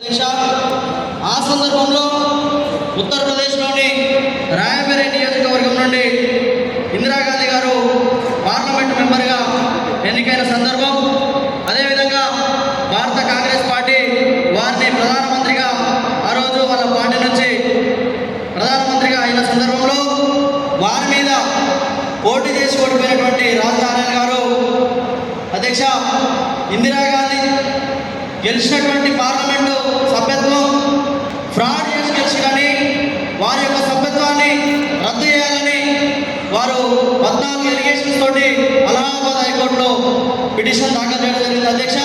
ఆ సందర్భంలో ఉత్తరప్రదేశ్లోని రాయబరేలీ నియోజకవర్గం నుండి ఇందిరాగాంధీ గారు పార్లమెంటు మెంబర్గా ఎన్నికైన సందర్భం, అదేవిధంగా భారత కాంగ్రెస్ పార్టీ వారిని ప్రధానమంత్రిగా ఆ రోజు వాళ్ళ పార్టీ నుంచి ప్రధానమంత్రిగా అయిన సందర్భంలో వారి మీద పోటీ చేసి ఓడిపోయినటువంటి రాజనారాయణ గారు, అధ్యక్ష ఇందిరాగాంధీ గెలిచినటువంటి పార్లమెంటు సభ్యత్వం ఫ్రాడ్ చేసి గెలిచినని వారి యొక్క సభ్యత్వాన్ని రద్దు చేయాలని వారు 14 ఎలిగేషన్స్ తోటి అలహాబాద్ హైకోర్టులో పిటిషన్ దాఖలు చేయడం జరిగింది. అధ్యక్ష